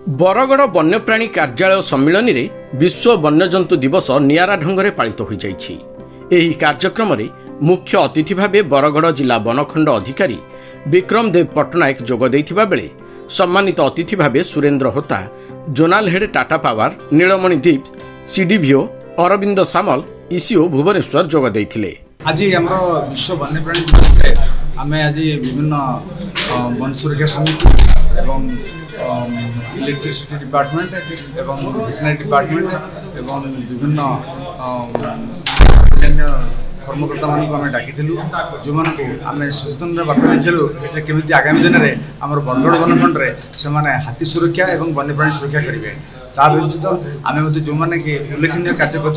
बरगड़ वन्यप्राणी कार्यालय सम्मिलन में विश्व वन्यजंतु दिवस नियारा ढंग से पालित हो जाइछि। एही कार्यक्रम में मुख्य अतिथि भाव बरगड़ जिला वनखंड अधिकारी विक्रम देव पट्टनायक जोग देइथिबा बेले सम्मानित अतिथि भाव सुरेंद्र होता, जोनाल हेड टाटा पावर, नीलमणि दीप, सीडीवीओ अरविंद सामल, ईसीओ भुवनेश्वर जोग देइथिले। आज हमरो विश्व वन्यप्राणी दिवस रे आमे आज विभिन्न वन सुरक्षा समिति एवं इलेक्ट्रिसिटी डिपार्टमेंट एवं वेटरनरी डिपार्टमेंट एवं विभिन्न कर्मकर्ता मानक आम डाकी जो आम सचेतन बार्ता देलु केमी आगामी दिन में आम बरगड़ वनखंड से हाथी सुरक्षा और वन्यप्राणी सुरक्षा करेंगे। ता व्यतीत आम जो मैंने कि उल्लेखनीय कार्य कर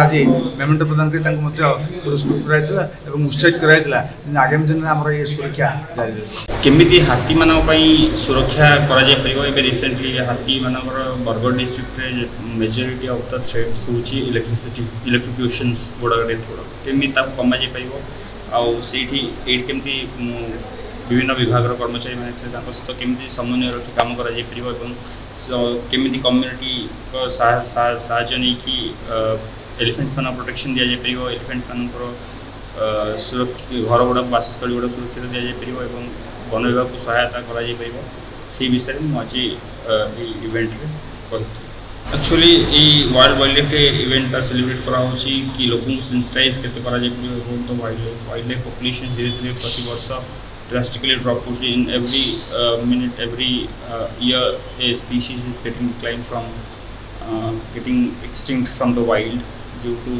आज पेमेंट प्रदान कर पुरस्कृत कराइला और उत्साहित कराइला। आगामी दिन में आम ये सुरक्षा जारी रही। केमिति हाथी मानक सुरक्षा कर रिसेंटली हाथी मानक बरगड़ डिस्ट्रिक्ट रे मेजोरिटी ऑफ द थ्रेट्स होची इलेक्ट्रिसिटी इलेक्ट्रिफिकेशंस गुड़ाक थोड़ा केमी कम जाइपर केमती विभिन्न विभाग कर्मचारी मैंने सहित केमी समन्वय रखी कम कर केमी कम्युनिटी को साहाय्य नहीं कि एलिफेंट्स मान प्रोटेक्शन दि जापर एलिफेंट्स मान सुरक्षा घर गुड़ा बासस्थली गुड़ा सुरक्षित दि जापर वन विभाग को सहायता कर विषय में आज event actually world wild life event celebrate करा कि लोक सेंसिटाइज केते वाइल्ड लाइफ पॉपुलेशन धीरे धीरे प्रति वर्ष drastically drop in every minute, every year a species is getting declined from getting extinct from the wild due to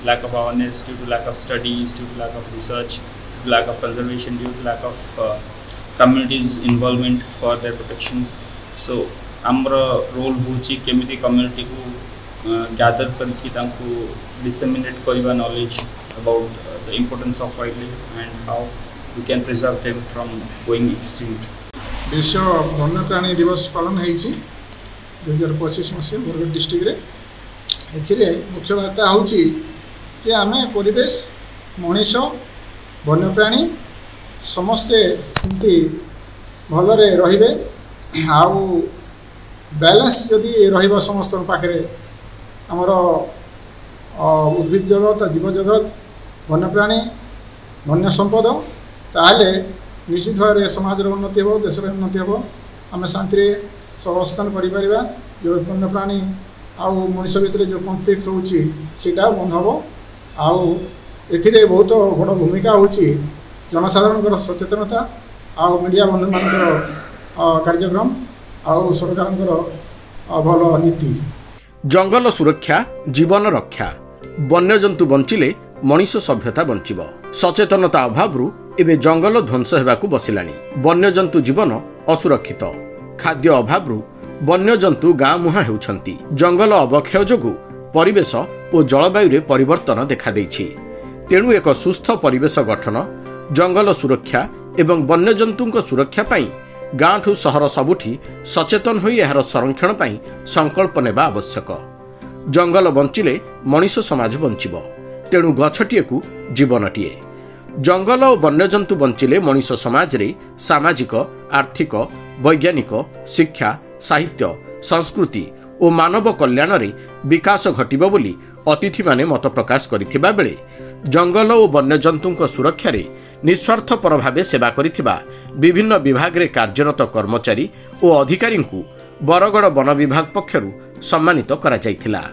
lack of awareness, due to lack of studies, due to lack of research, due to lack of conservation, due to lack of communities involvement for their protection. So our role होची केमिति community को gather करके तांको disseminate करिबा knowledge about the importance of wildlife and how we can preserve them from going extinct. विश्व वन्यप्राणी दिवस पालन होइछि 2025 मसीह बरगड़ डिस्ट्रिक्ट रे। एथिरे मुख्य वार्ता होछि जे आमे परिवेश मनीष वन्यप्राणी समस्ते सेमती भलरे रहिबे आउ बैलेंस जदि रहिबो समस्त पाखरे हमर उद्भिद जगत जीव जगत वन्यप्राणी वन्य संपद ताहले निश्चित भाव में समाज उन्नति हो, देश उन्नति हो, आम शांति अवस्थान करा जो वन्य प्राणी आउ मनुष्य भितर जो कन्फ्लिक्ट होटा बंद हम आउ ए बहुत बड़ भूमिका हो जनसाधारण सचेतनता आउ मीडिया बंधु मान कार्यक्रम आउ सरकार भल नीति। जंगल सुरक्षा जीवन रक्षा, वन्यजंतु बंचिले मनीष सभ्यता बंचिब। सचेतनता अभाव एवं जंगल ध्वंस होगाकू बसिलानी। वन्यजंतु जीवन असुरक्षित, खाद्य अभाव वन्यजंतु गाँ मुहां होउछंती। जंगल अवक्षय जोगु परिवेश और जलवायु परिवर्तन देखा देइछि। तेणु एक सुस्थ परिवेश गठन, जंगल सुरक्षा एवं वन्यजंतु सुरक्षा पाई गाँ ठू सहर सबुठी सचेतन होई एहार संरक्षण पाई संकल्प नेबा आवश्यक। जंगल बंचिले मनीष समाज बंचिब। तेणु गछटिए को जीवनटिए। जंगल और वन्यजंतु बंचिले मनीष समाज रे सामाजिक, आर्थिक, वैज्ञानिक, शिक्षा, साहित्य, संस्कृति और मानव कल्याण रे विकास घटिबो बोली अतिथि माने मत प्रकाश करिथिबा बेले जंगल और वन्यजंतु सुरक्षा रे निस्वार्थपर भावे सेवा करिथिबा विभिन्न विभाग रे कार्यरत कर्मचारी और अधिकारी को बरगड़ वन विभाग पक्षरु सम्मानित करा जायथिला।